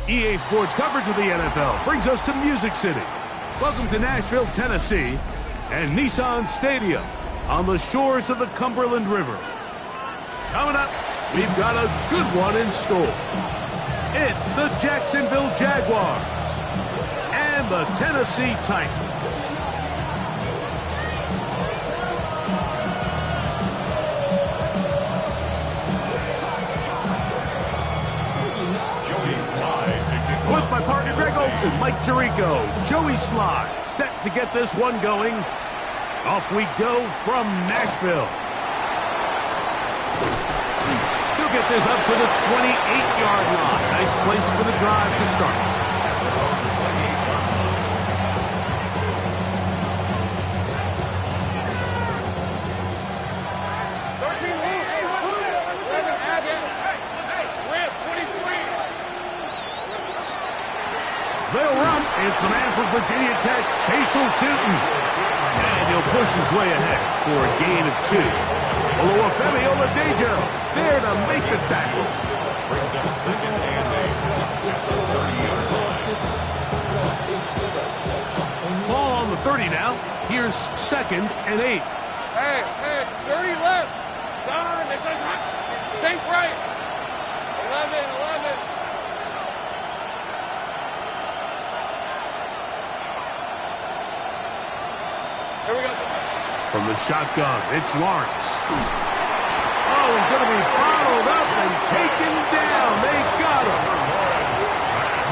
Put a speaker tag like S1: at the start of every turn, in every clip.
S1: EA Sports coverage of the NFL brings us to Music City. Welcome to Nashville, Tennessee, and Nissan Stadium on the shores of the Cumberland River. Coming up, we've got a good one in store. It's the Jacksonville Jaguars and the Tennessee Titans. With my partner Greg Olson, Mike Tirico, Joey Sly, set to get this one going. Off we go from Nashville. He'll get this up to the 28-yard line. Nice place for the drive to start. They'll run. It's the man from Virginia Tech, Facial Tootin. And he'll push his way ahead for a gain of 2. Oluwafemi Oladejo there to make the tackle. Brings up 2nd and 8. Ball on the 30 now. Here's 2nd and 8.
S2: Hey, 30 left. Don, sink right. 11. Here we go.
S1: From the shotgun, it's Lawrence. Oh, he's going to be followed up and taken down. They got him.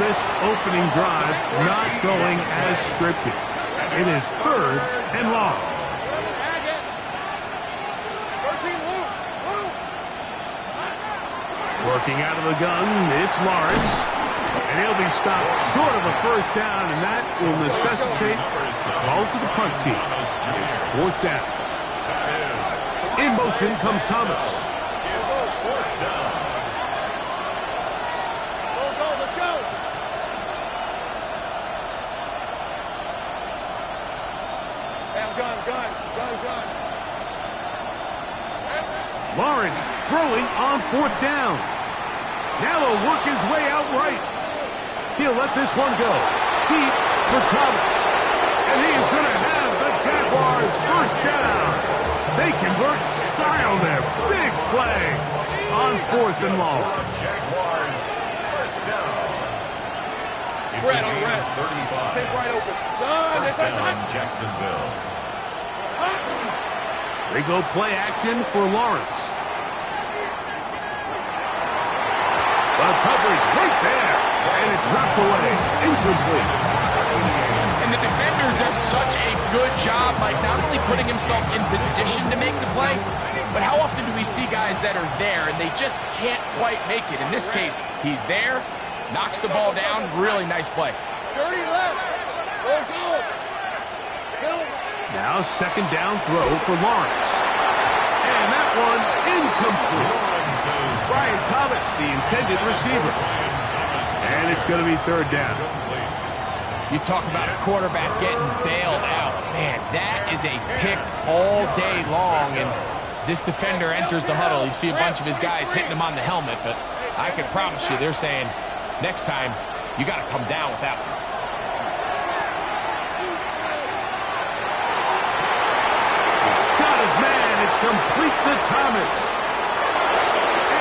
S1: This opening drive not going as scripted. It is 3rd and long. Working out of the gun, it's Lawrence. And he'll be stopped short of a first down, and that will necessitate a call to the punt team. It's 4th down. In motion comes Thomas.
S2: Let's go. Gun.
S1: Lawrence throwing on 4th down. Now he'll work his way out right. He'll let this one go. Deep for Thomas. And he is going to have the Jaguars first down. They convert style there. Big play on 4th and long.
S2: Jaguars first down. Red on red. 35. Take right open.
S3: First down, Jacksonville.
S1: They go play action for Lawrence. The coverage right there. And it's knocked away. Incomplete.
S4: And the defender does such a good job by not only putting himself in position to make the play, but how often do we see guys that are there and they just can't quite make it? In this case, he's there, knocks the ball down. Really nice play.
S2: 30 left. Go.
S1: Now 2nd down throw for Lawrence. And that one incomplete. Brian Thomas, the intended receiver. And it's going to be 3rd down.
S4: You talk about a quarterback getting bailed out. Man, that is a pick all day long. And as this defender enters the huddle, you see a bunch of his guys hitting him on the helmet. But I can promise you, they're saying, next time, you got to come down with that one.
S1: He's got his man. It's complete to Thomas.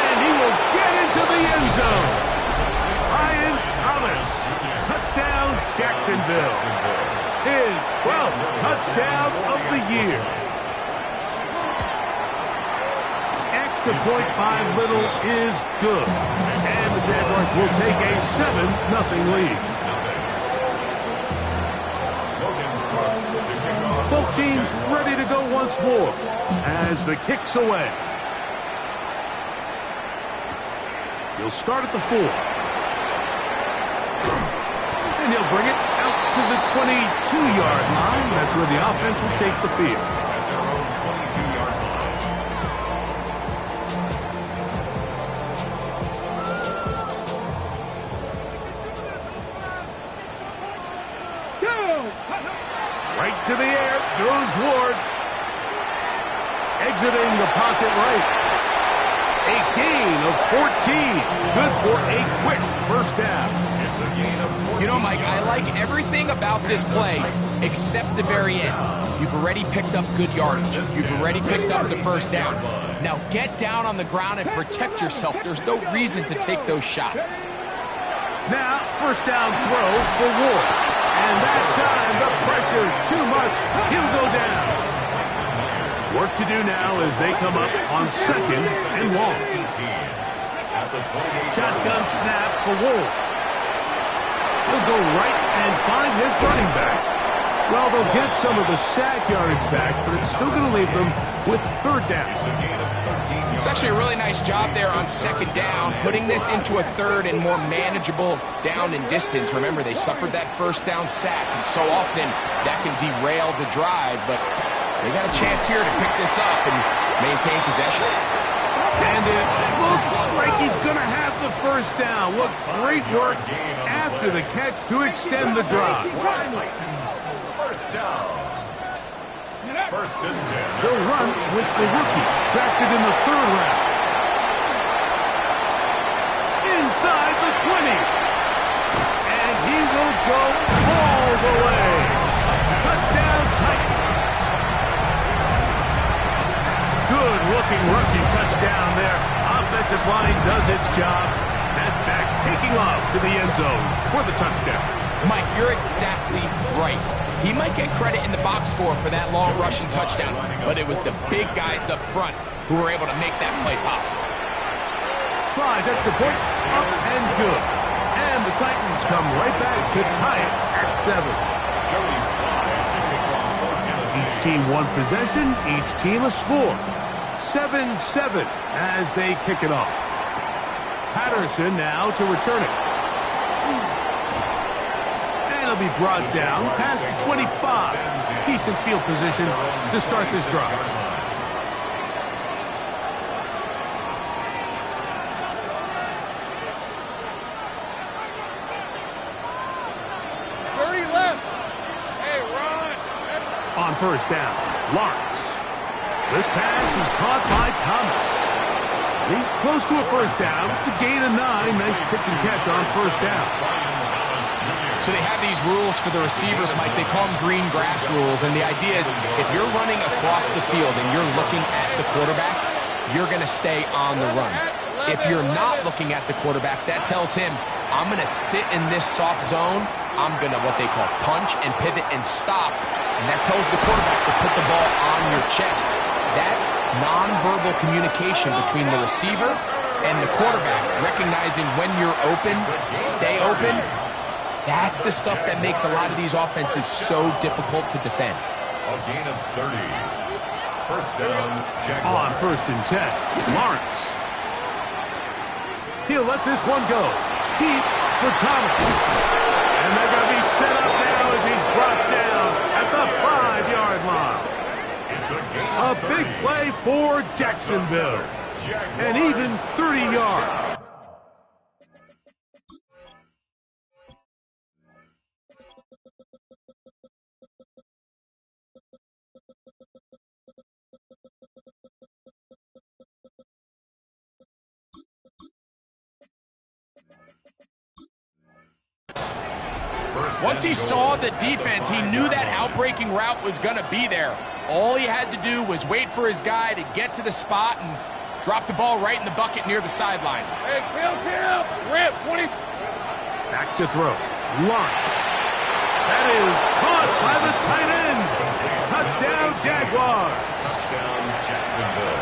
S1: And he will get into the end zone. Brian Thomas. Touchdown, Jacksonville. His 12th touchdown of the year. Extra point by Little is good. And the Jaguars will take a 7-0 lead. Both teams ready to go once more as the kick's away. He'll start at the 4. And he'll bring it out to the 22-yard line. That's where the offense will take the field.
S3: At their own 22-yard line.
S1: Right to the air goes Ward. Exiting the pocket right. A gain of 14. Good for a quick first down.
S3: It's a gain of 14.
S4: You know, Mike, I like everything about this play except the very end. You've already picked up good yardage. You've already picked up the first down. Now get down on the ground and protect yourself. There's no reason to take those shots.
S1: Now, first down throw for Ward. And that time, the pressure too much. He'll go down. Work to do now as they come up on second and long. Shotgun snap for Ward. He'll go right and find his running back. Well, they'll get some of the sack yardage back, but it's still going to leave them with third down.
S4: It's actually a really nice job there on second down, putting this into a third and more manageable down and distance. Remember, they suffered that first down sack, and so often that can derail the drive, but they got a chance here to pick this up and maintain possession.
S1: And it looks like he's going to have the first down. What great work after the catch to extend the drive.
S3: First down. First and 10.
S1: They'll run with the rookie, drafted in the third round. Inside the 20. And he will go all the way. Touchdown Titans. Good-looking rushing touchdown there. Offensive line does its job. And back taking off to the end zone for the touchdown.
S4: Mike, you're exactly right. He might get credit in the box score for that long rushing touchdown, but it was the big guys up front who were able to make that play possible.
S1: Slides extra point, up and good. And the Titans come right back to tie it at 7. Each team one possession, each team a score. 7-7 as they kick it off. Patterson now to return it. And it'll be brought down past the 25. Decent field position to start this drive. On first down, Lawrence. This pass is caught by Thomas. He's close to a first down. It's a gain of 9. Nice pitch and catch on first down.
S4: So they have these rules for the receivers, Mike. They call them green grass rules. And the idea is if you're running across the field and you're looking at the quarterback, you're going to stay on the run. If you're not looking at the quarterback, that tells him, I'm going to sit in this soft zone. I'm going to what they call punch and pivot and stop. And that tells the quarterback to put the ball on your chest. That nonverbal communication between the receiver and the quarterback, recognizing when you're open, stay open, that's the stuff that makes a lot of these offenses so difficult to defend.
S3: A gain of 30. First down, Jaguars.
S1: On first and 10, Lawrence. He'll let this one go. Deep for Thomas. And they're going to be set up now as he's brought down at the 5-yard line.
S3: It's a gain
S1: A
S3: of 30.
S1: big play for Jacksonville. And even 30 yards.
S4: Once he saw the defense, he knew that outbreaking route was going to be there. All he had to do was wait for his guy to get to the spot and drop the ball right in the bucket near the sideline.
S5: Hey, Tim! Rip, 20.
S1: Back to throw. Lawrence. That is caught by the tight end. Touchdown, Jaguars.
S3: Touchdown, Jacksonville.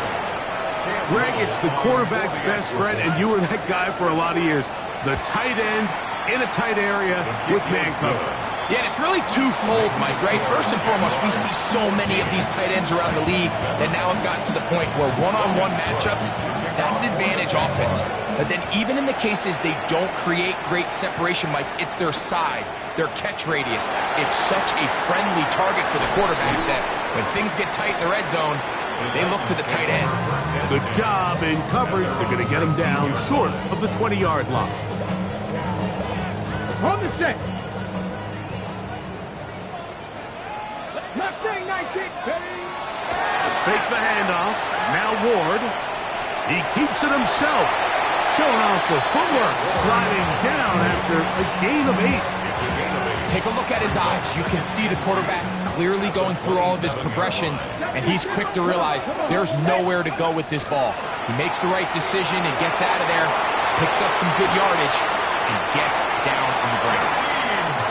S1: Greg, it's the quarterback's best friend, and you were that guy for a lot of years. The tight end in a tight area with man coverage.
S4: Yeah, and it's really twofold, Mike, right? First and foremost, we see so many of these tight ends around the league that now have gotten to the point where one-on-one matchups, that's advantage offense. But then even in the cases they don't create great separation, Mike, it's their size, their catch radius. It's such a friendly target for the quarterback that when things get tight in the red zone, they look to the tight end.
S1: Good job in coverage. They're going to get him down short of the 20-yard line.
S5: On the set. Left thing, 19.
S1: Fake the handoff. Now Ward. He keeps it himself. Showing off the footwork. Sliding down after a gain of 8.
S4: Take a look at his eyes. You can see the quarterback clearly going through all of his progressions, and he's quick to realize there's nowhere to go with this ball. He makes the right decision and gets out of there, picks up some good yardage, and gets down on the ground.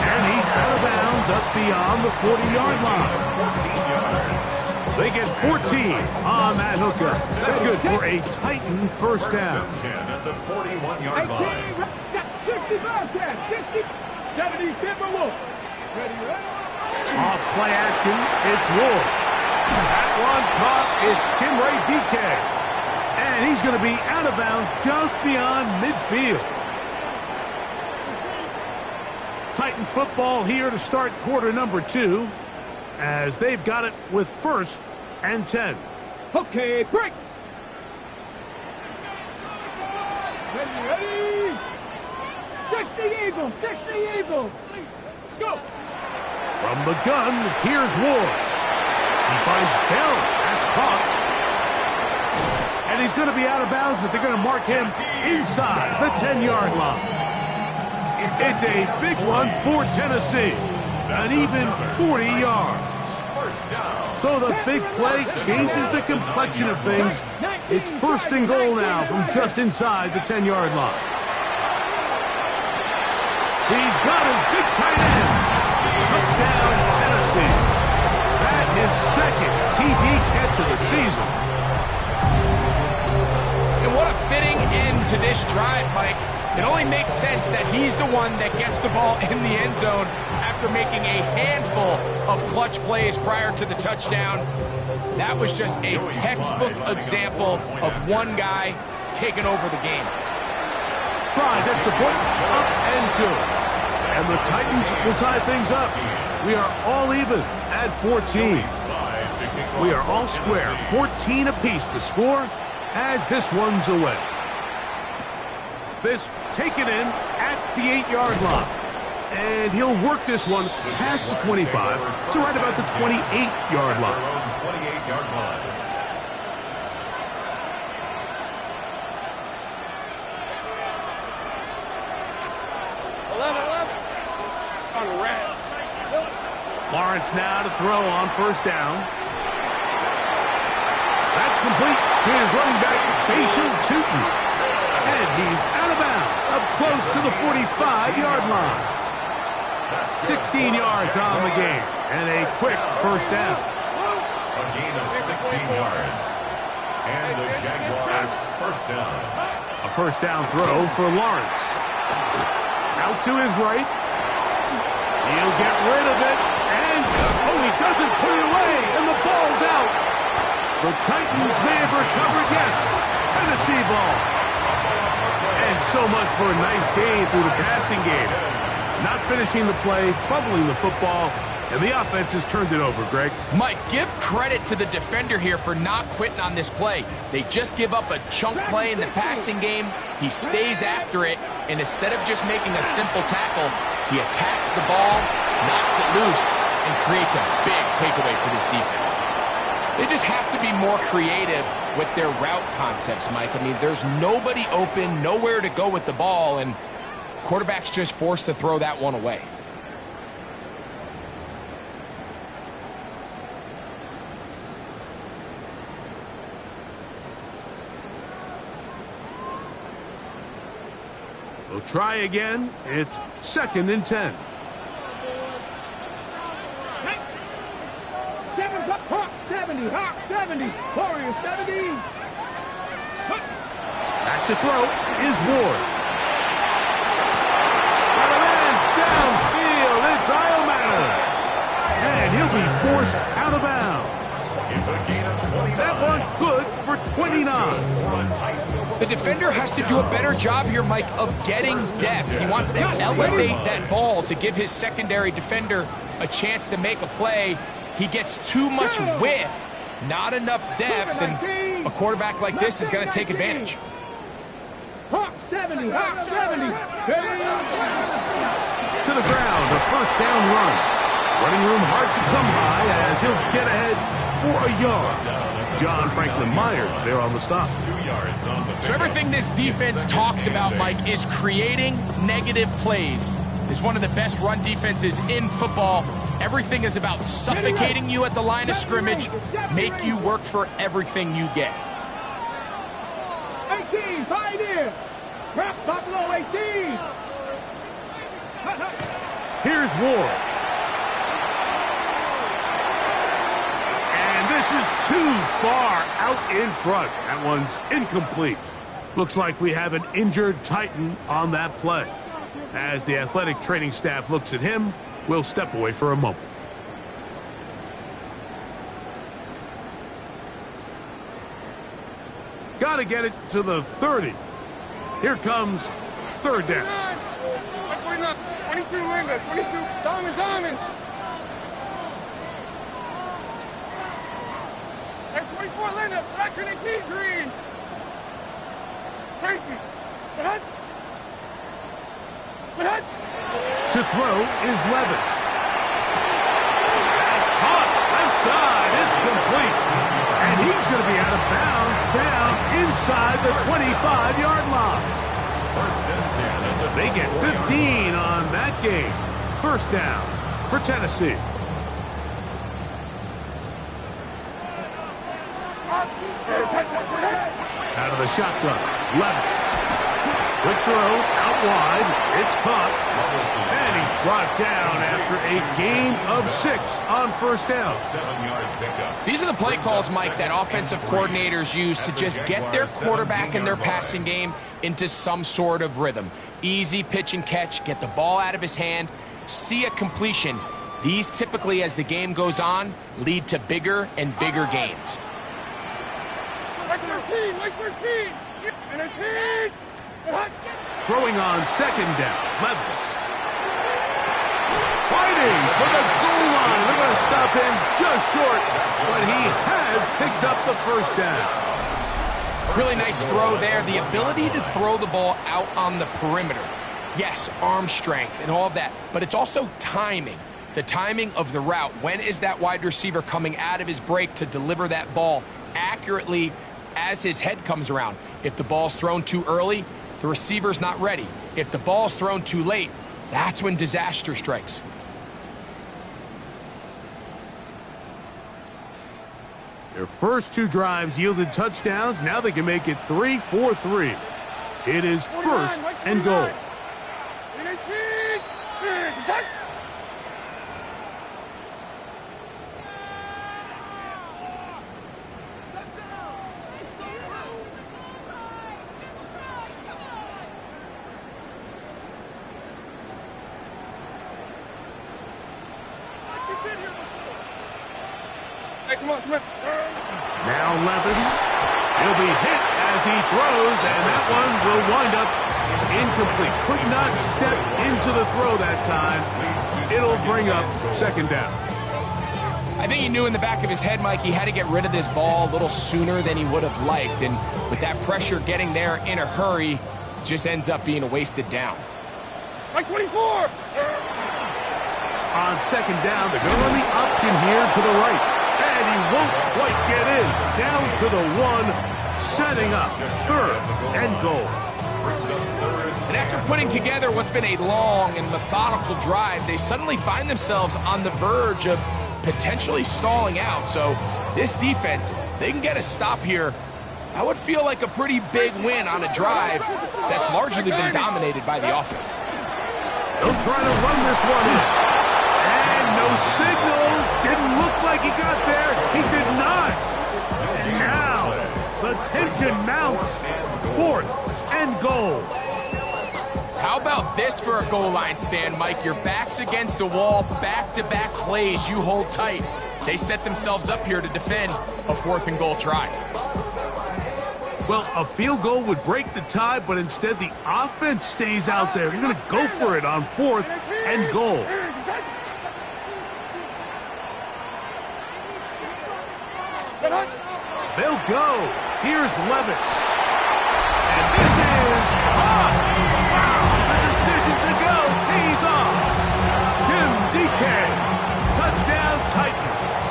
S1: And he's out of bounds up beyond the 40-yard line.
S2: 14 yards.
S1: They get 14 on that hookup. That's good for a Titan first down.
S2: 10 at the 41-yard line.
S5: 70, Timber Wolf. Ready, ready.
S1: Off play action, it's Wolf. That one caught, it's Jimray DK. And he's going to be out of bounds just beyond midfield. Titans football here to start quarter number 2, as they've got it with 1st and 10.
S5: Okay, break. Ready, ready. 60 Eagles, 60 Eagles. Go.
S1: From the gun, here's Ward. He finds Bell. That's caught. And he's going to be out of bounds, but they're going to mark him inside the 10-yard line. It's a big one for Tennessee. An even 40 yards. So the big play changes the complexion of things. It's 1st and goal now from just inside the 10-yard line. He's got his big tight end. Touchdown, Tennessee. That is 2nd TD catch of the season.
S4: And what a fitting end to this drive, Mike. It only makes sense that he's the one that gets the ball in the end zone after making a handful of clutch plays prior to the touchdown. That was just a textbook example of one guy taking over the game.
S1: Tries at the point, up and good. And the Titans will tie things up. We are all even at 14. We are all square, 14 apiece the score as this one's away. This taken in at the 8-yard line. And he'll work this one past the 25 to right about the 28-yard line.
S2: 28-yard line.
S1: Lawrence now to throw on 1st down. That's complete to his running back, Facial Tootin. And he's out of bounds, up close to the 45-yard line. 16 yards on the game, and a quick 1st down.
S2: A gain of 16 yards. And the Jaguar 1st down.
S1: A 1st down throw for Lawrence. Out to his right. He'll get rid of it. And, he doesn't put it away, and the ball's out. The Titans may have recovered, yes. Tennessee ball. And so much for a nice gain through the passing game. Not finishing the play, fumbling the football, and the offense has turned it over, Greg.
S4: Mike, give credit to the defender here for not quitting on this play. They just give up a chunk play in the passing game. He stays after it, and instead of just making a simple tackle, he attacks the ball, knocks it loose, and creates a big takeaway for this defense. They just have to be more creative with their route concepts, Mike. I mean, there's nobody open, nowhere to go with the ball, and quarterback's just forced to throw that one away.
S1: We'll try again. It's 2nd and 10.
S5: Hawk 70, Hawk 70, Warriors 70.
S1: Back to throw is Ward. Got a man downfield. It's Iomatter. And he'll be forced out of bounds.
S2: It's a gain of 29.
S1: That one good for 29.
S4: The defender has to do a better job here, Mike, of getting depth. He wants to elevate that ball to give his secondary defender a chance to make a play. He gets too much width, not enough depth, and a quarterback like this is going to take advantage.
S5: Hawk 70, Hawk 70.
S1: To the ground, a 1st down run. Running room hard to come by as he'll get ahead for a yard. John Franklin Myers there on the stop.
S2: 2 yards on the
S4: So everything this defense talks about, Mike, is creating negative plays. It's one of the best run defenses in football. Everything is about suffocating you at the line of scrimmage, make you work for everything you get.
S5: 18, pioneer. Wrap Buffalo 18.
S1: Here's Ward. And this is too far out in front. That one's incomplete. Looks like we have an injured Titan on that play. As the athletic training staff looks at him, we'll step away for a moment. Got to get it to the 30. Here comes third down.
S5: 22 Linda, 22 Diamond. And 24 Linda, back in 18 Green. Tracy, sit
S1: To throw is Levis. That's caught. Left side. It's complete. And he's going to be out of bounds down inside the 25-yard line.
S2: First and 10 at the
S1: They get 15 on that game. First down for Tennessee. Out of the shotgun. Levis. Quick throw, out wide, it's caught, and he's brought down after a gain of 6 on first down.
S2: 7-yard pickup.
S4: These are the play calls, Mike, that offensive coordinators use to just get their quarterback and their passing game into some sort of rhythm. Easy pitch and catch, get the ball out of his hand, see a completion. These typically, as the game goes on, lead to bigger and bigger gains.
S5: Like 13, and a 10.
S1: Throwing on second down, Levis. Fighting for the goal line. They're going to stop him just short, but he has picked up the first down.
S4: Really nice throw there. The ability to throw the ball out on the perimeter. Yes, arm strength and all of that, but it's also timing. The timing of the route. When is that wide receiver coming out of his break to deliver that ball accurately as his head comes around? If the ball's thrown too early, the receiver's not ready. If the ball's thrown too late, that's when disaster strikes.
S1: Their first 2 drives yielded touchdowns. Now they can make it 3-4-3. It is first and goal. Now Levis. He'll be hit as he throws, and that one will wind up incomplete. Could not step into the throw that time. It'll bring up second down.
S4: I think he knew in the back of his head, Mike, he had to get rid of this ball a little sooner than he would have liked. And with that pressure getting there in a hurry, just ends up being a wasted down.
S5: Like 24.
S1: On second down, they're going to run the option here to the right. And he won't quite get in. Down to the 1, setting up third and goal.
S4: And after putting together what's been a long and methodical drive, they suddenly find themselves on the verge of potentially stalling out. So this defense, they can get a stop here. That would feel like a pretty big win on a drive that's largely been dominated by the offense.
S1: They'll try to run this one in. And no signal. Didn't look like he got there. He did not. And now the tension mounts. Fourth and goal.
S4: How about this for a goal line stand, Mike? Your back's against the wall, back-to-back plays you hold tight. They set themselves up here to defend a 4th and goal try.
S1: Well, a field goal would break the tie, but instead the offense stays out there. You're going to go for it on 4th and goal. They'll go. Here's Levis. And this is caught. Wow, the decision to go pays off. Jim DK, touchdown Titans.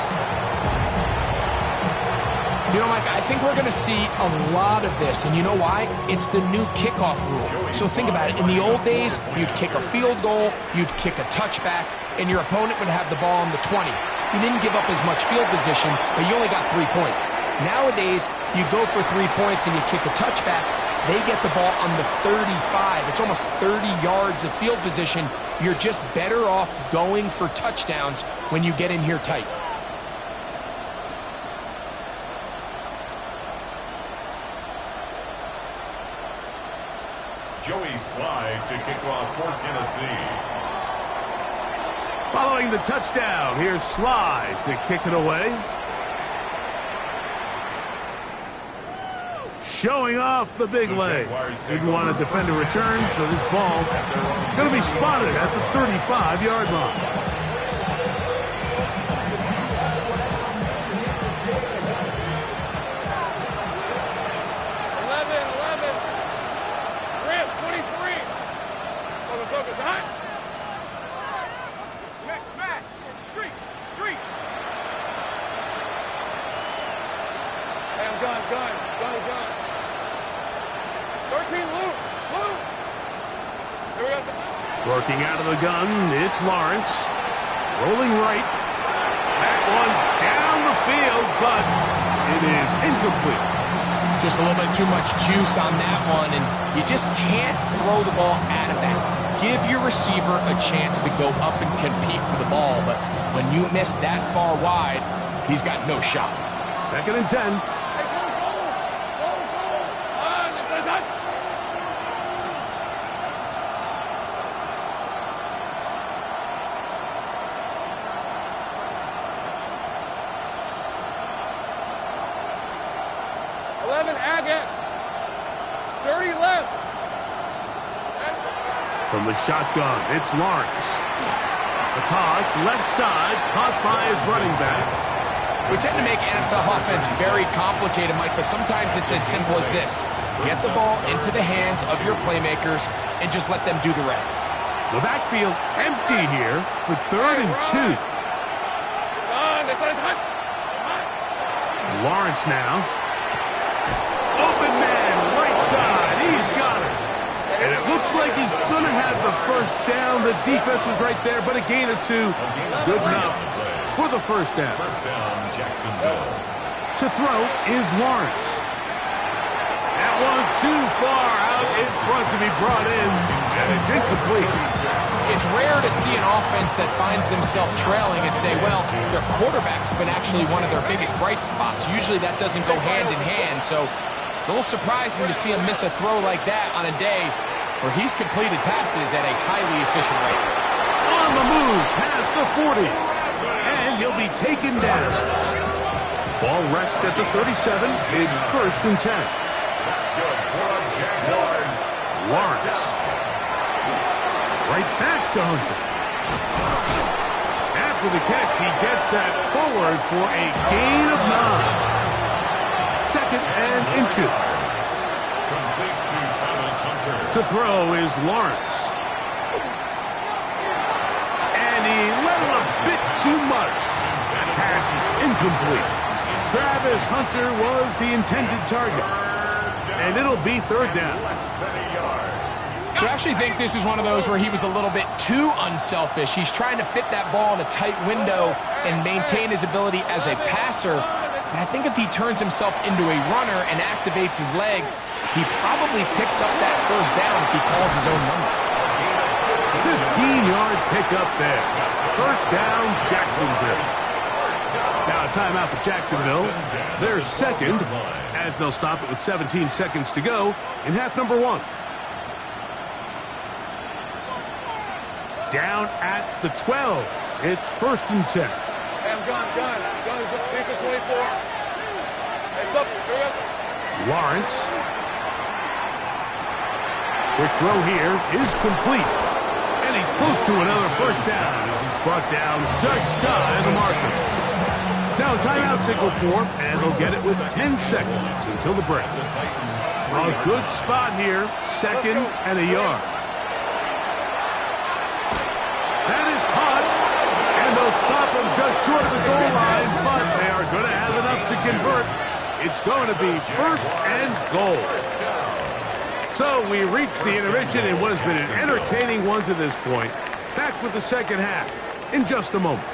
S4: You know, Mike, I think we're going to see a lot of this, and you know why? It's the new kickoff rule. So think about it. In the old days, you'd kick a field goal, you'd kick a touchback, and your opponent would have the ball on the 20. You didn't give up as much field position, but you only got 3 points. Nowadays, you go for 3 points and you kick a touchback, they get the ball on the 35. It's almost 30 yards of field position. You're just better off going for touchdowns when you get in here tight.
S2: Joey Slye to kick off for Tennessee.
S1: Following the touchdown, here's Slye to kick it away. Showing off the big leg. Didn't want to defend a return, so this ball going to be spotted at the 35-yard line. Working out of the gun, it's Lawrence. Rolling right. That one down the field, but it is incomplete.
S4: Just a little bit too much juice on that one, and you just can't throw the ball out of bounds. Give your receiver a chance to go up and compete for the ball, but when you miss that far wide, he's got no shot.
S1: 2nd and 10. From the shotgun, it's Lawrence. The toss, left side, caught by his running back.
S4: We tend to make NFL offense very complicated, Mike, but sometimes it's as simple as this. Get the ball into the hands of your playmakers and just let them do the rest.
S1: The backfield empty here for 3rd and 2. Lawrence now. Open man, right side. He's got it. And it looks like he's going to have the first down. The defense was right there, but a gain of 2. Good enough for the first down.
S2: First down, Jacksonville.
S1: To throw is Lawrence. That one too far out in front to be brought in, and it's incomplete.
S4: It's rare to see an offense that finds themselves trailing and say, well, their quarterback's been actually one of their biggest bright spots. Usually that doesn't go hand in hand, so it's a little surprising to see him miss a throw like that on a day where he's completed passes at a highly efficient rate.
S1: On the move, past the 40, and he'll be taken down. Ball rests at the 37. It's 1st and 10.
S2: That's good for a Jaguars.
S1: Lawrence. Right back to Hunter. After the catch, he gets that forward for a gain of 9. 2nd and inches.
S2: Complete to Thomas Hunter.
S1: To throw is Lawrence. And he let him a bit too much. That pass is incomplete. Travis Hunter was the intended target. And it'll be 3rd down.
S4: So I actually think this is one of those where he was a little bit too unselfish. He's trying to fit that ball in a tight window and maintain his ability as a passer. And I think if he turns himself into a runner and activates his legs, he probably picks up that first down if he calls his own number.
S1: 15-yard pickup there. First down, Jacksonville. Now a timeout for Jacksonville. Their 2nd, as they'll stop it with 17 seconds to go in half number 1. Down at the 12. It's 1st and 10.
S5: Gun. These are 24. It's up. Here we go.
S1: Lawrence. Quick throw here is complete. And he's close to another first down. He's brought down just shy of the marker. Now timeout signal for him, and they'll get it with 10 seconds until the break. A good spot here. 2nd and a yard. That is caught, and they'll stop him just short of the goal line, but they are going to have enough to convert It's going to be first and goal. So we reach the intermission in what has been an entertaining one to this point. Back with the second half in just a moment.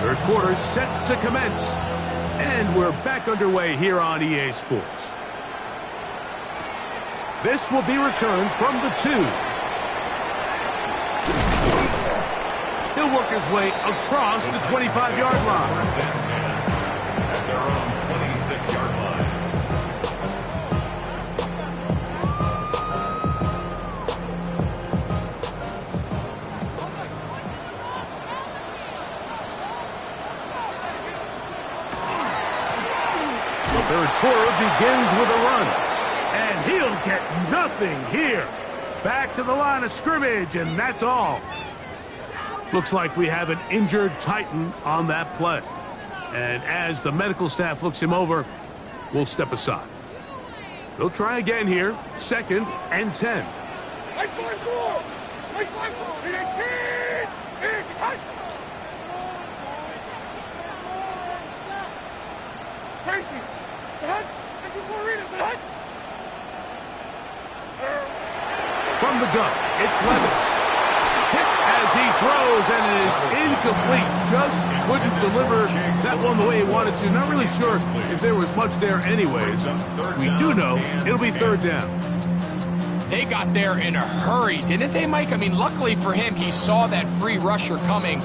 S1: Third quarter set to commence. And we're back underway here on EA Sports. This will be returned from the 2. He'll work his way across the 25-yard line.
S2: First and 10 at their own 26-yard line.
S1: The third quarter begins with a run. And he'll get nothing here. Back to the line of scrimmage, and that's all. Looks like we have an injured Titan on that play. And as the medical staff looks him over, we'll step aside. They'll try again here. Second and 10. From the gun, it's Levis. Hit as he throws, and it is incomplete. Just couldn't deliver that one the way he wanted to. Not really sure if there was much there anyways. We do know it'll be third down.
S4: They got there in a hurry, didn't they, Mike? I mean, luckily for him, he saw that free rusher coming,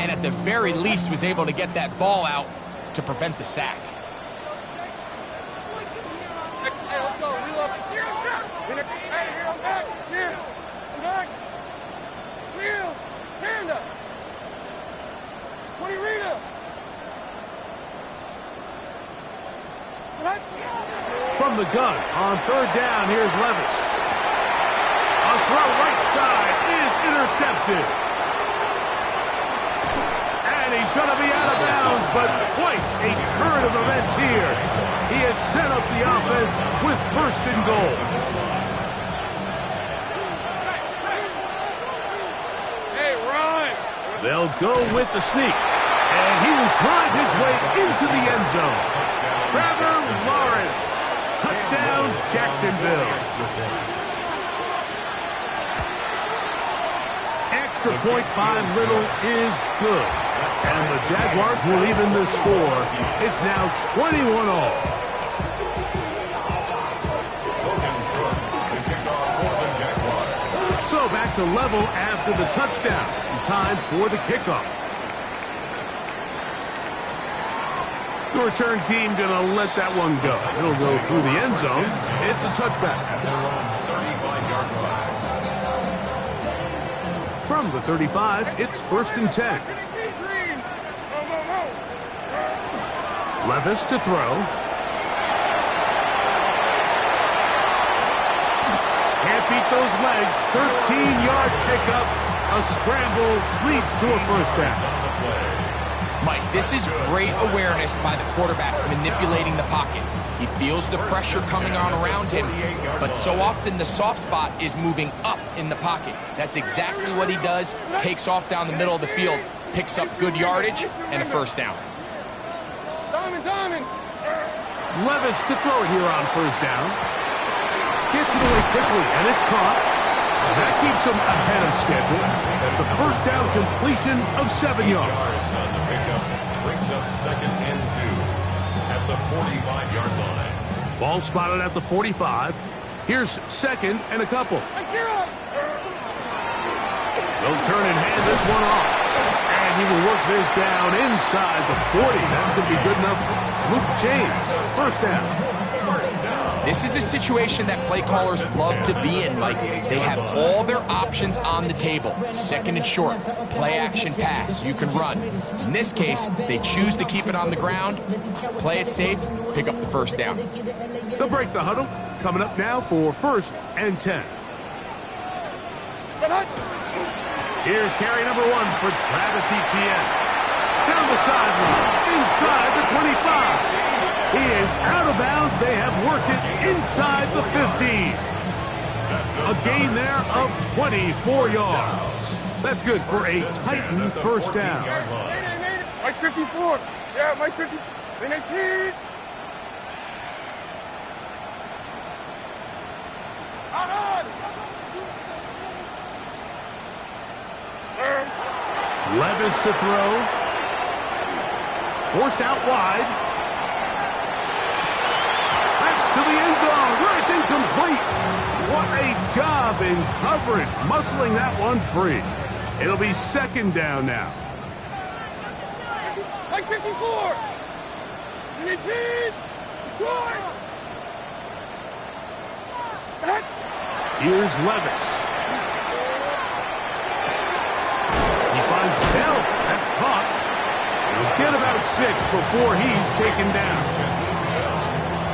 S4: and at the very least was able to get that ball out to prevent the sack.
S1: From the gun on third down, here's Levis. A throw right side is intercepted. And he's going to be out of bounds, but quite a turn of events here. He has set up the offense with first and goal.
S5: Hey, run!
S1: They'll go with the sneak, and he will drive his way into the end zone. Trevor Lawrence, touchdown, Jacksonville. Extra point by Little is good. And the Jaguars will even the score. It's now 21-all. So back to level after the touchdown. Time for the kickoff. The return team going to let that one go. It'll go through the end zone. It's a touchback. From the 35, it's first and 10. Levis to throw. Can't beat those legs. 13-yard pickup. A scramble leads to a first down.
S4: Mike, this is great awareness by the quarterback manipulating the pocket. He feels the pressure coming on around him, but so often the soft spot is moving up in the pocket. That's exactly what he does, takes off down the middle of the field, picks up good yardage, and a first down.
S1: Levis to throw it here on first down. Gets it away quickly, and it's caught. That keeps him ahead of schedule. That's a first down completion of 7 yards.
S2: On the pickup brings up second and 2 at the 45-yard line.
S1: Ball spotted at the 45. Here's second and a couple. They'll turn and hand this one off. And he will work this down inside the 40. That's going to be good enough to move the chains. First down.
S4: This is a situation that play callers love to be in, Mike. They have all their options on the table. Second and short, play action pass, you can run. In this case, they choose to keep it on the ground, play it safe, pick up the first down.
S1: They'll break the huddle. Coming up now for first and 10. Here's carry number 1 for Travis Etienne. Down the sideline, inside the 25. He is out of bounds. They have worked it inside the 50. A gain there of 24 yards. That's good for a Titan first down.
S5: Mike 54. Yeah, Mike 50. 19.
S1: Levis to throw. Forced out wide. That's to the end zone where it's incomplete. What a job in coverage, muscling that one free. It'll be second down now.
S5: Like 54. 18. Short.
S1: Here's Levis. He finds Bell. That's caught. He'll get about 6 before he's taken down.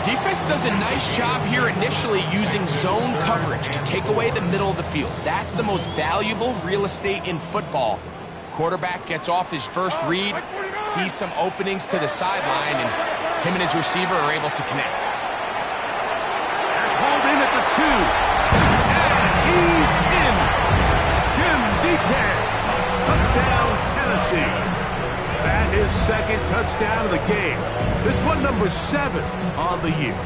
S4: Defense does a nice job here initially using zone coverage to take away the middle of the field. That's the most valuable real estate in football. Quarterback gets off his first read, sees some openings to the sideline, and him and his receiver are able to connect.
S1: That's hauled in at the 2. And he's in. Jim Deacon. Touchdown, Tennessee. That is second touchdown of the game. This one number 7 on the year.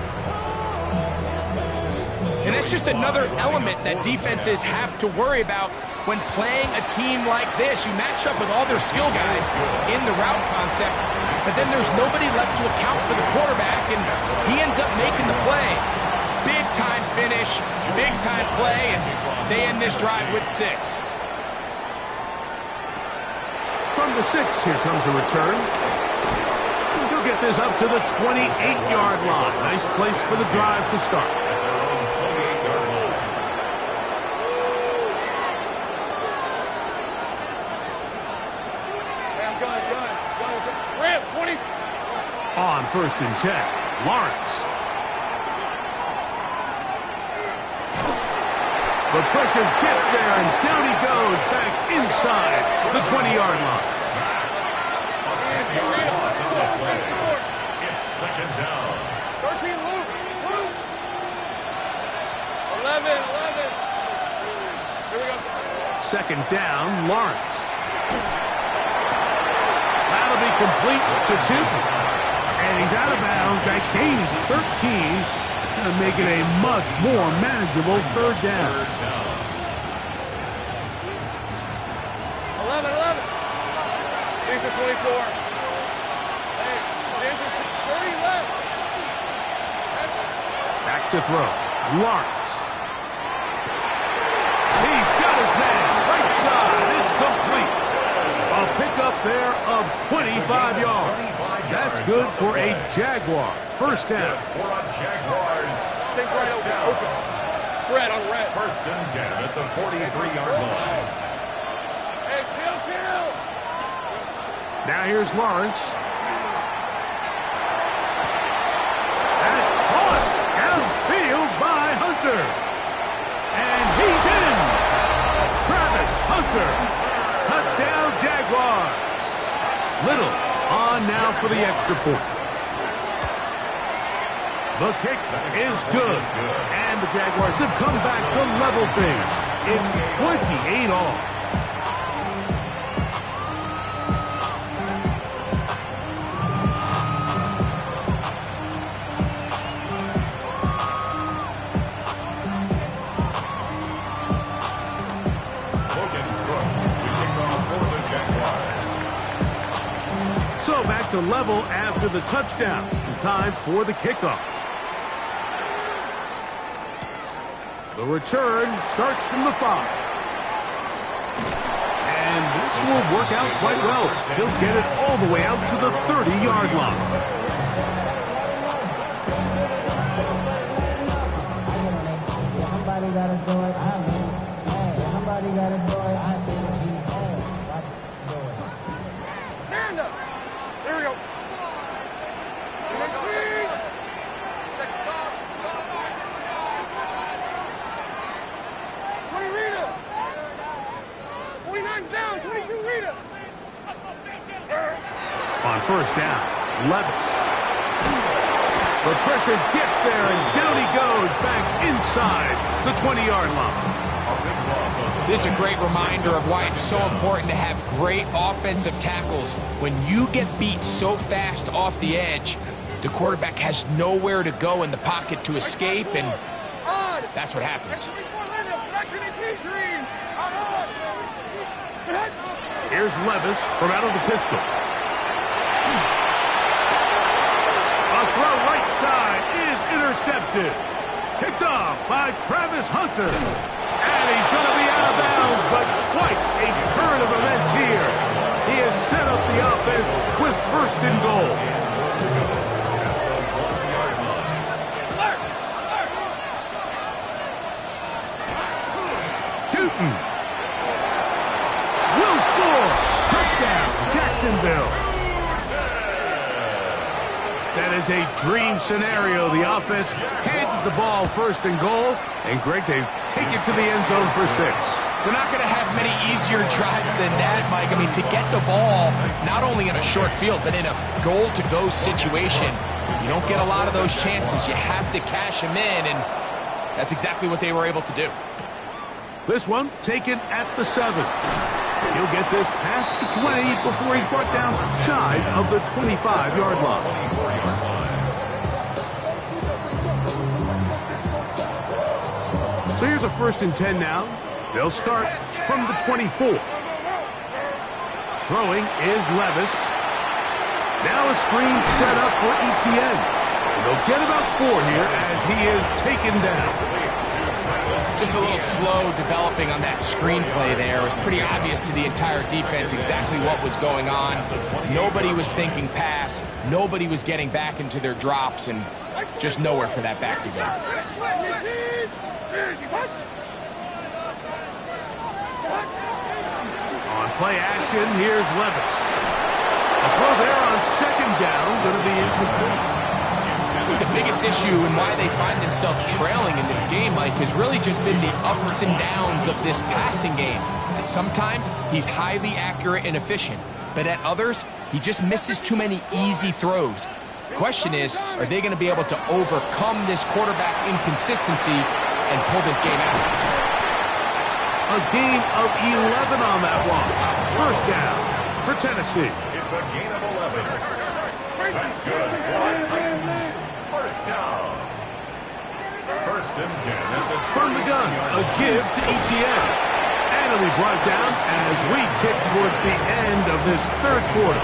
S4: And that's just another element that defenses have to worry about when playing a team like this. You match up with all their skill guys in the route concept, but then there's nobody left to account for the quarterback, and he ends up making the play. Big time finish, big time play, and they end this drive with 6.
S1: From the 6, here comes a return. He'll get this up to the 28-yard line. Nice place for the drive to start.
S5: Ramp 20.
S1: On 1st and 10, Lawrence. The pressure gets there, and down he goes back inside the 20-yard line.
S2: It's second down.
S5: 13, Luke. 11. Here we go.
S1: Second down, Lawrence. That'll be complete to 2. And he's out of bounds at gains 13. It's going to make it a much more manageable 3rd down.
S5: 11. These are 24. Hey, 30 left.
S1: Back to throw. Lawrence. He's got his man. Right side. It's complete. A pickup there of 25 yards. That's good for a Jaguar. First down.
S2: For a Jaguars.
S5: Take right open. Fred on red.
S2: 1st and 10 at the 43-yard line.
S5: Hey, kill.
S1: Now here's Lawrence. That's caught downfield by Hunter. And he's in. Travis Hunter. Touchdown, Jaguars. Little on now for the extra point. The kick is good. And the Jaguars have come back to level things. It's 28 all. So back to level after the touchdown. Time for the kickoff. The return starts from the 5. And this will work out quite well. He'll get it all the way out to the 30-yard line.
S6: Somebody gotta do it. Somebody gotta do it.
S5: Stand up. Here we go.
S1: On first down, Levis. The pressure gets there, and down he goes back inside the 20-yard line.
S4: This is a great reminder of why it's so important to have great offensive tackles. When you get beat so fast off the edge, the quarterback has nowhere to go in the pocket to escape, and that's what happens.
S1: Here's Levis from out of the pistol. A throw right side is intercepted. Picked off by Travis Hunter. And he's going to be out of bounds, but quite a turn of events here. He has set up the offense with first and goal. Shooting. Will score. Touchdown, Jacksonville. That is a dream scenario. The offense handed the ball first and goal. And, Greg, they take it to the end zone for 6.
S4: They're not going to have many easier drives than that, Mike. I mean, to get the ball, not only in a short field, but in a goal-to-go situation, you don't get a lot of those chances. You have to cash them in, and that's exactly what they were able to do.
S1: This one taken at the 7. He'll get this past the 20 before he's brought down shy of the 25-yard line. So here's a 1st and 10 now. They'll start from the 24. Throwing is Levis. Now a screen set up for Etienne. And they'll get about 4 here as he is taken down.
S4: Just a little slow developing on that screenplay there. It was pretty obvious to the entire defense exactly what was going on. Nobody was thinking pass. Nobody was getting back into their drops, and just nowhere for that back to go.
S1: On play action, here's Levis. A throw there on 2nd down, going to be incomplete.
S4: The biggest issue and why they find themselves trailing in this game, Mike, has really just been the ups and downs of this passing game. And sometimes he's highly accurate and efficient, but at others, he just misses too many easy throws. The question is, are they going to be able to overcome this quarterback inconsistency and pull this game out?
S1: A gain of 11 on that one. 1st down for Tennessee.
S2: It's a gain of 11. That's good for Titans. 1st down. 1st and 10 at the
S1: from the gun. A give to Etienne. And it'll be brought down as we tick towards the end of this 3rd quarter.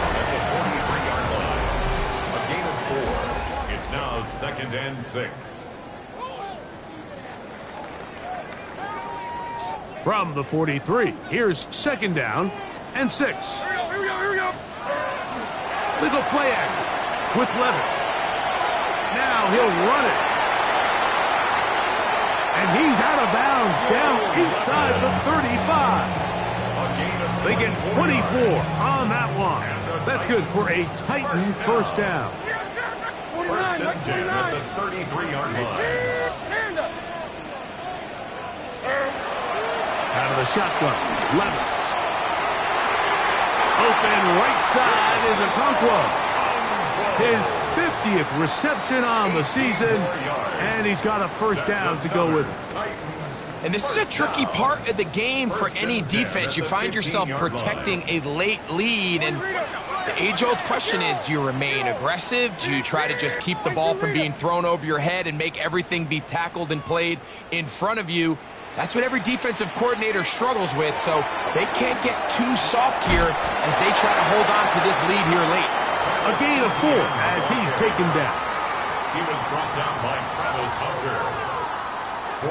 S2: A gain of 4. It's now 2nd and 6.
S1: From the 43, here's 2nd down and 6.
S5: Here we go.
S1: Little play action with Levis. Now he'll run it. And he's out of bounds down inside the 35. They get 24 on that one. That's good for a Titan 1st down.
S2: 1st and 10 at the 33-yard line.
S1: Out of the shotgun, Levis. Open right side is Okonkwo. His 50th reception on the season, and he's got a 1st down to go with it.
S4: And this is a tricky part of the game for any defense. You find yourself protecting a late lead, and the age-old question is, do you remain aggressive? Do you try to just keep the ball from being thrown over your head and make everything be tackled and played in front of you? That's what every defensive coordinator struggles with, so they can't get too soft here as they try to hold on to this lead here late.
S1: A gain of 4 as he's taken down.
S2: He was brought down by Travis Hunter.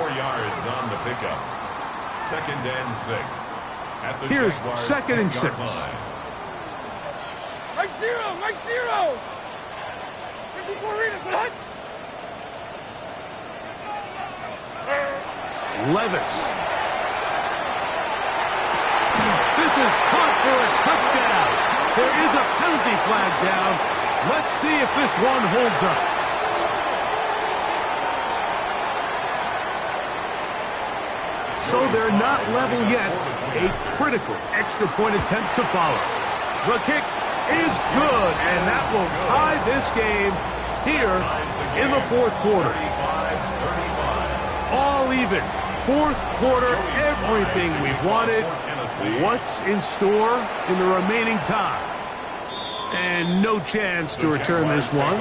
S2: 4 yards on the pickup. 2nd and 6. At the
S1: Here's
S2: Jaguars
S1: 2nd and 6.
S2: line.
S5: Mike zero. 54 readers, what?
S1: Levis. This is caught for a touchdown. There is a penalty flag down. Let's see if this one holds up. So they're not level yet. A critical extra point attempt to follow. The kick is good, and that will tie this game here in the fourth quarter. All even. Fourth quarter, everything we've wanted. What's in store in the remaining time? And no chance to return this one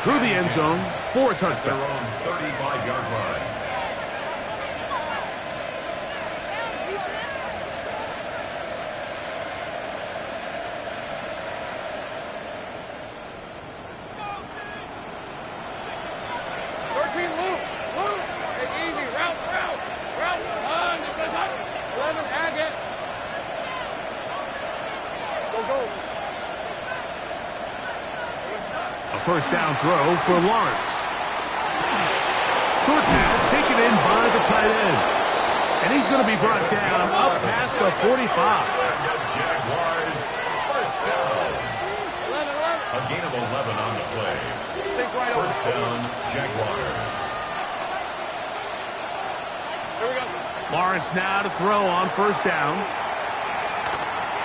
S1: through the end zone for a touchdown.
S2: 35-yard line.
S1: First down throw for Lawrence. Short pass taken in by the tight end. And he's going to be brought down up past the 45.
S2: Jaguars, first down. A gain of 11 on the play. First down, Jaguars.
S1: Lawrence now to throw on first down.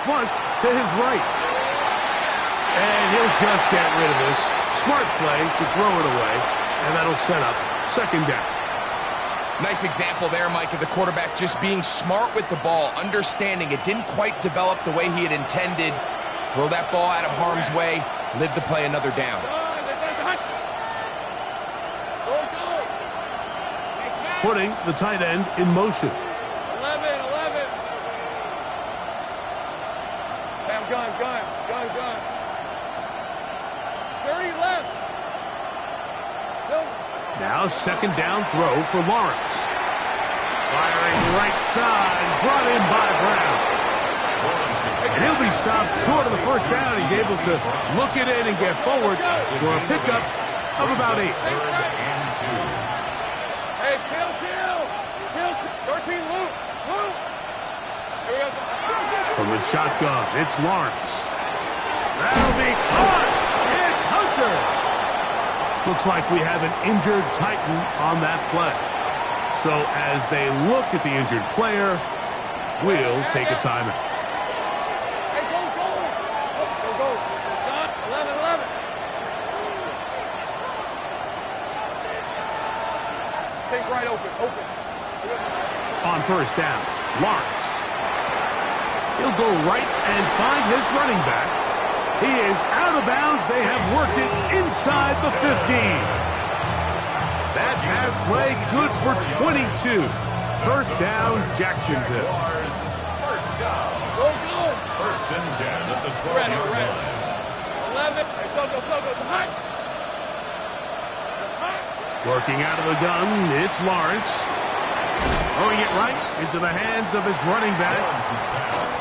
S1: Flush to his right. And he'll just get rid of this. Smart play to throw it away, and that'll set up second down.
S4: Nice example there, Mike, of the quarterback just being smart with the ball, understanding it didn't quite develop the way he had intended. Throw that ball out of harm's way, live to play another down.
S1: Putting the tight end in motion.
S5: 11. Bam, gun. 30 left.
S1: Now second down throw for Lawrence. Firing right side, brought in by Brown. And he'll be stopped short of the first down. He's able to look it in and get forward for a pickup of about 8.
S5: Hey, kill. 13, Luke. Here we go.
S1: From the shotgun, it's Lawrence. That'll be caught. It's Hunter. Looks like we have an injured Titan on that play. So as they look at the injured player, we'll take a timeout.
S5: Hey, go. Go. Shot, 11. Take right open.
S1: On first down, Lawrence. He'll go right and find his running back. He is out of bounds. They have worked it inside the 15. That pass play good for 22. First down, Jacksonville.
S2: First down.
S5: Go.
S2: First and 10 at the 12-yard line.
S5: 11. Hey, Soto. High.
S1: Working out of the gun, it's Lawrence. Throwing it right into the hands of his running back.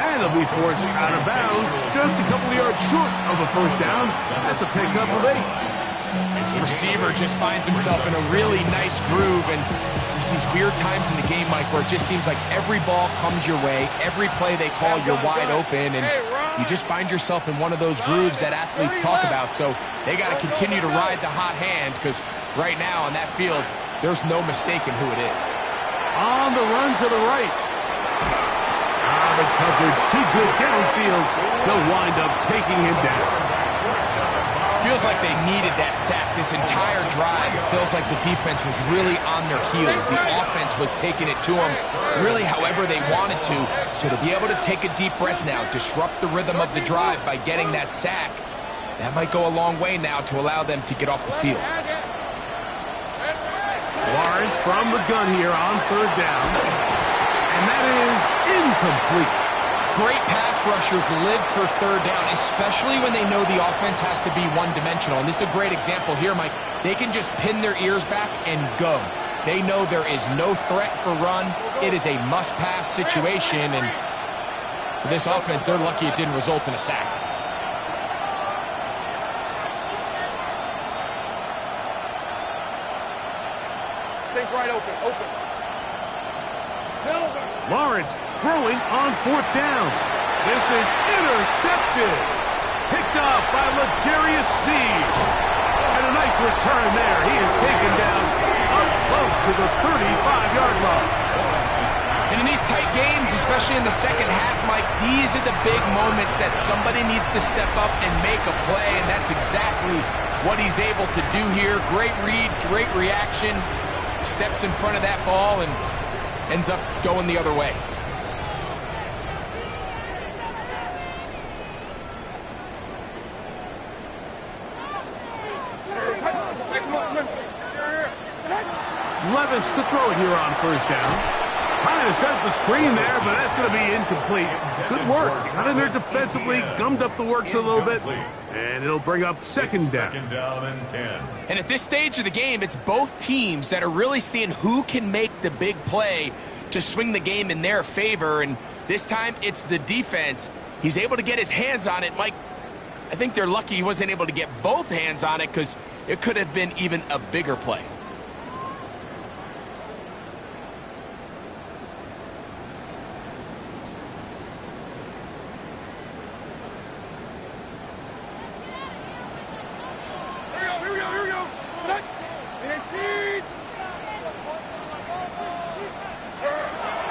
S1: And he'll be forced out of bounds just a couple of yards short of a first down. That's a pickup of 8.
S4: The receiver just finds himself in a really nice groove, and there's these weird times in the game, Mike, where it just seems like every ball comes your way, every play they call, you're wide open, and you just find yourself in one of those grooves that athletes talk about. So they got to continue to ride the hot hand, because right now on that field, there's no mistaking who it is.
S1: On the run to the right. The coverage too good downfield. They'll wind up taking him down.
S4: Feels like they needed that sack this entire drive. It feels like the defense was really on their heels. The offense was taking it to them really however they wanted to. So to be able to take a deep breath now, disrupt the rhythm of the drive by getting that sack, that might go a long way now to allow them to get off the field.
S1: Lawrence from the gun here on third down. And that is incomplete.
S4: Great pass rushers live for third down, especially when they know the offense has to be one-dimensional. And this is a great example here, Mike. They can just pin their ears back and go. They know there is no threat for run. It is a must-pass situation. And for this offense, they're lucky it didn't result in a sack.
S5: Take right open.
S1: Lawrence throwing on fourth down. This is intercepted. Picked up by L'Jarius Sneed. And a nice return there. He is taken down up close to the 35-yard line.
S4: And in these tight games, especially in the second half, Mike, these are the big moments that somebody needs to step up and make a play, and that's exactly what he's able to do here. Great read, great reaction. Steps in front of that ball and ends up going the other way.
S1: Levis to throw it here on first down. Trying to set the screen there, but that's going to be incomplete. Good work. Got in there defensively, gummed up the works a little bit, and it'll bring up second down.
S2: Second down and 10.
S4: And at this stage of the game, it's both teams that are really seeing who can make the big play to swing the game in their favor, and this time it's the defense. He's able to get his hands on it. Mike, I think they're lucky he wasn't able to get both hands on it because it could have been even a bigger play.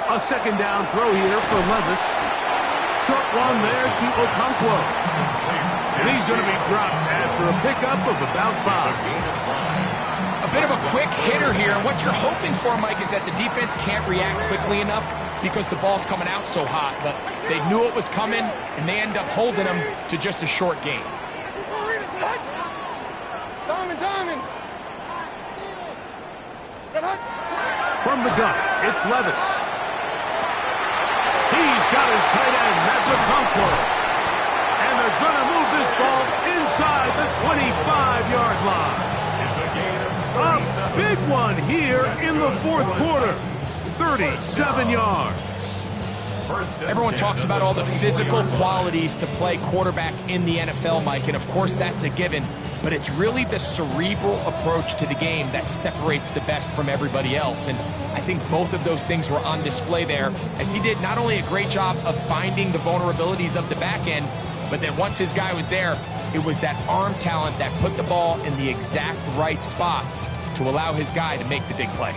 S1: A second down throw here for Levis. Short one there to Okonkwo. And he's going to be dropped after a pickup of about 5.
S4: A bit of a quick hitter here. And what you're hoping for, Mike, is that the defense can't react quickly enough because the ball's coming out so hot. But they knew it was coming, and they end up holding them to just a short gain.
S1: From the gun, it's Levis. He's got his tight end, that's Okonkwo. And they're going to move this ball inside the 25-yard line.
S2: It's a gain of 37.
S1: A big one here in the fourth quarter. 37 yards.
S4: Everyone talks about all the physical qualities to play quarterback in the NFL, Mike, and of course that's a given. But it's really the cerebral approach to the game that separates the best from everybody else. And I think both of those things were on display there, as he did not only a great job of finding the vulnerabilities of the back end, but then once his guy was there, it was that arm talent that put the ball in the exact right spot to allow his guy to make the big play.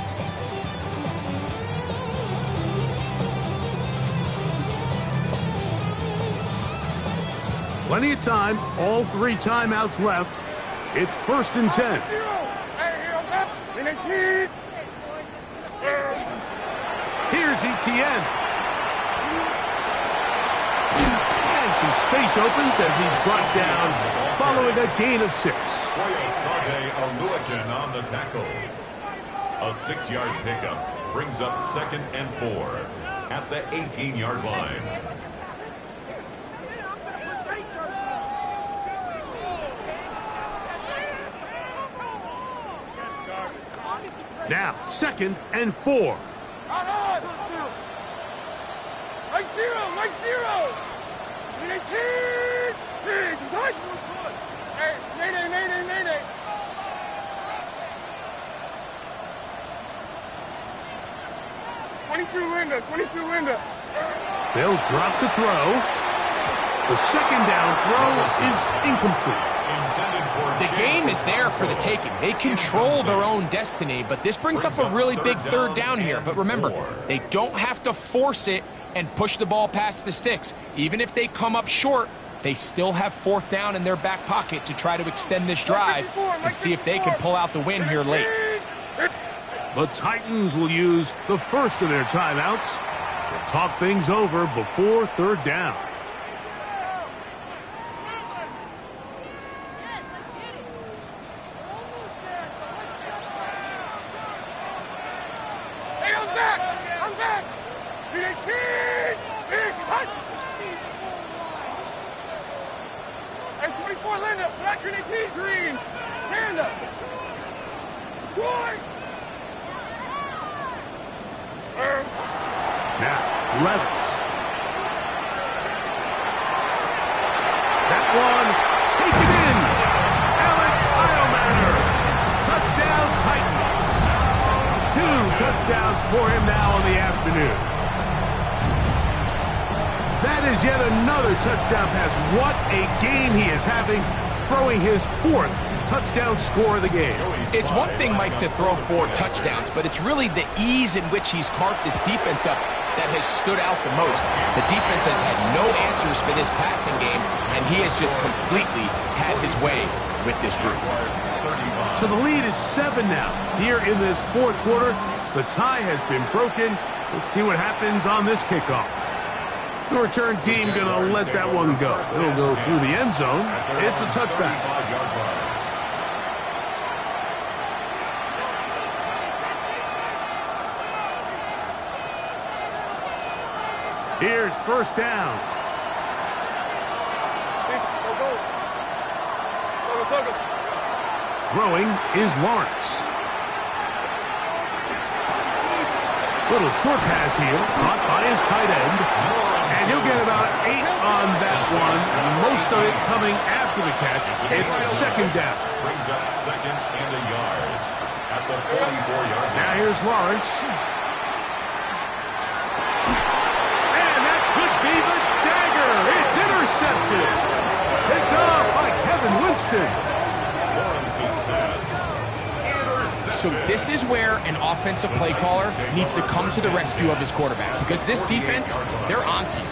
S1: Plenty of time, all 3 timeouts left. It's 1st and 10. Here's Etienne. And some space opens as he's brought down following a gain of 6.
S2: On the tackle. A 6-yard pickup brings up 2nd and 4 at the 18-yard line.
S1: Now, 2nd and 4.
S5: Mike zero. Mayday. 22 Linda.
S1: They'll drop to throw. The 2nd down throw is incomplete.
S4: The game is there for the taking. They control their own destiny, but this brings up a really big 3rd down here. But remember, they don't have to force it and push the ball past the sticks. Even if they come up short, they still have 4th down in their back pocket to try to extend this drive and see if they can pull out the win here late.
S1: The Titans will use the first of their timeouts to talk things over before 3rd down. Now, Levis. That one taken in. Alec Eilmatter. Touchdown Titans. 2 touchdowns for him now in the afternoon. That is yet another touchdown pass. What a game he is having, throwing his 4th touchdown score of the game.
S4: It's one thing, Mike, to throw 4 touchdowns, but it's really the ease in which he's carved this defense up that has stood out the most. The defense has had no answers for this passing game, and he has just completely had his way with this group.
S1: So the lead is 7 now. Here in this fourth quarter, the tie has been broken. Let's see what happens on this kickoff. The return team going to let that one go. It'll go through the end zone. It's a touchback. Here's first down. Throwing is Lawrence. Little short pass here, caught by his tight end. And he'll get about 8 on that one. Most of it coming after the catch. It's second down.
S2: Brings up second and a yard at the 44-yard line.
S1: Now here's Lawrence. And that could be the dagger. It's intercepted. Picked off by Kevin Winston.
S2: Lawrence's pass.
S4: So this is where an offensive play caller needs to come to the rescue of his quarterback, because this defense, they're onto you.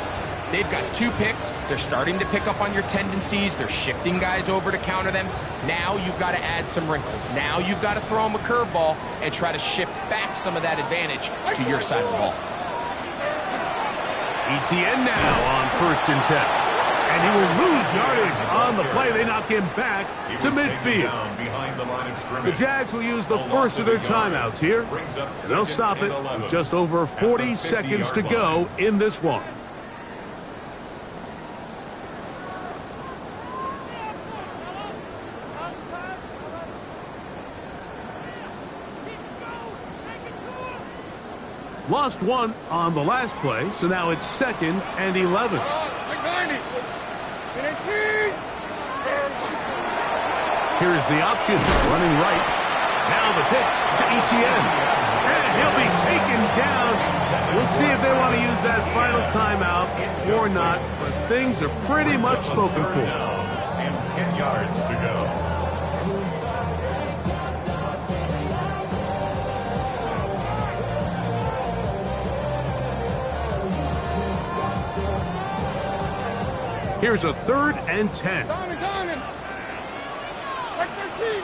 S4: They've got 2 picks. They're starting to pick up on your tendencies. They're shifting guys over to counter them. Now you've got to add some wrinkles. Now you've got to throw them a curveball and try to shift back some of that advantage to your side of the ball.
S1: ETN now on first and 10. And he will lose yardage on the play. They knock him back to midfield. The Jags will use the first of their timeouts here. And they'll stop it with just over 40 seconds to go in this one. Lost 1 on the last play, so now it's second and 11. Here's the option, running right. Now the pitch to ETN. And he'll be taken down. We'll see if they want to use that final timeout or not, but things are pretty much spoken for.
S2: And 10 yards to go.
S1: Here's a 3rd and 10.
S5: Diamond.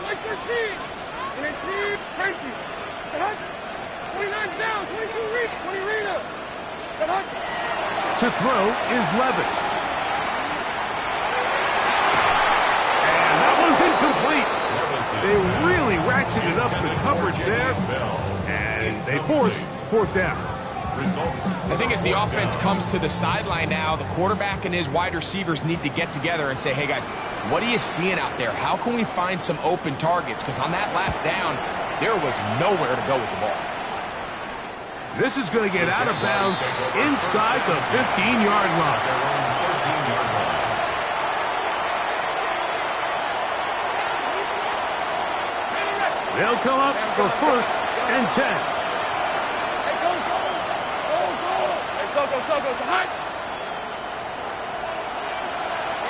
S5: Like 13. And then 2, Tracy. 29 down, 22 Rita. 20 Rita.
S1: To throw is Levis. And that one's incomplete. They really ratcheted up the coverage there. And they force 4th down.
S4: I think as the offense comes to the sideline now, the quarterback and his wide receivers need to get together and say, hey guys, what are you seeing out there? How can we find some open targets? Because on that last down, there was nowhere to go with the ball.
S1: This is going to get out of bounds inside the 15-yard line. They'll come up for first and 10.
S5: Go, hot.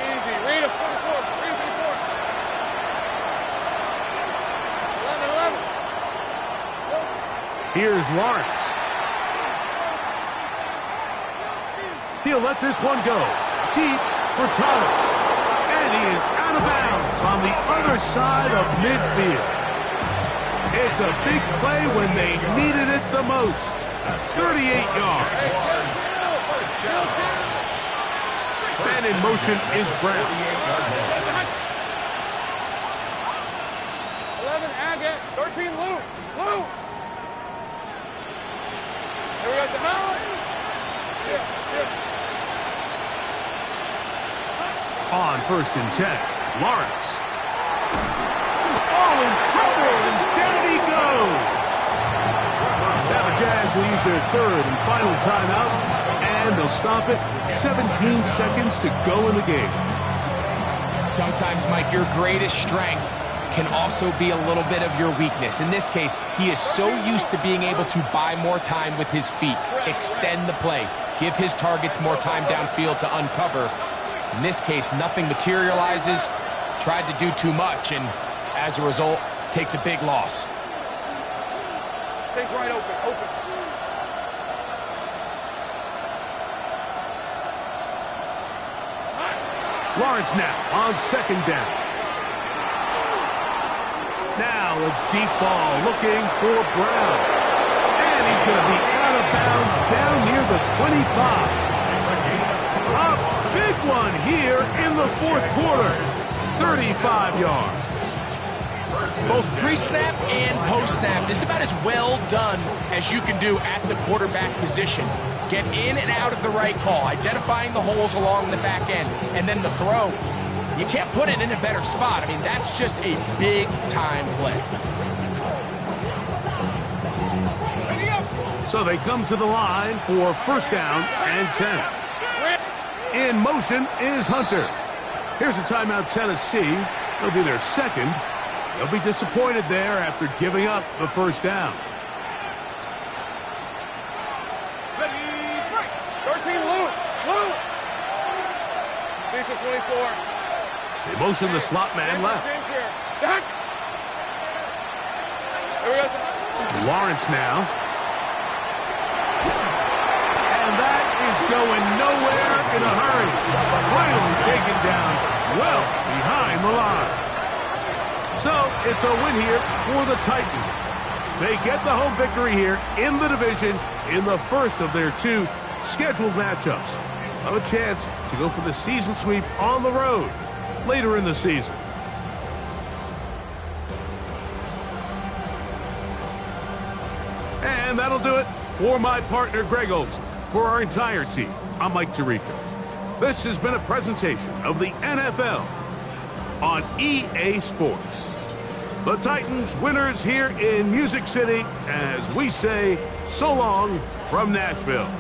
S5: Easy, Rita, 44, 11.
S1: Here's Lawrence. He'll let this one go. Deep for Thomas. And he is out of bounds on the other side of midfield. It's a big play when they needed it the most. 38 yards. And in motion is Brown.
S5: 11, Agate. 13, Lou. Here we go, Sahara.
S1: On first and 10, Lawrence. Oh, in trouble, and down he goes. Now the Jags will use their 3rd and final timeout. And they'll stop it. 17 seconds to go in the game.
S4: Sometimes, Mike, your greatest strength can also be a little bit of your weakness. In this case, he is so used to being able to buy more time with his feet, extend the play, give his targets more time downfield to uncover. In this case, nothing materializes, tried to do too much, and as a result, takes a big loss.
S5: Take right open, open.
S1: Lawrence now on second down. Now a deep ball looking for Brown. And he's going to be out of bounds down near the 25. A big one here in the fourth quarter. 35 yards.
S4: Both pre-snap and post-snap, this is about as well done as you can do at the quarterback position. Get in and out of the right call, identifying the holes along the back end, and then the throw. You can't put it in a better spot. I mean, that's just a big-time play.
S1: So they come to the line for first down and 10. In motion is Hunter. Here's a timeout, Tennessee. It'll be their second. They'll be disappointed there after giving up the first down.
S5: Ready, break. 13, Lou. Decent 24.
S1: They motion the slot man left.
S5: Jack. There we go.
S1: Lawrence now. And that is going nowhere in a hurry. Finally taken down well behind the line. So it's a win here for the Titans. They get the home victory here in the division in the first of their two scheduled matchups. Have a chance to go for the season sweep on the road later in the season. And that'll do it for my partner Greg Olson. For our entire team, I'm Mike Tirico. This has been a presentation of the NFL on EA Sports. The Titans winners here in Music City as we say so long from Nashville.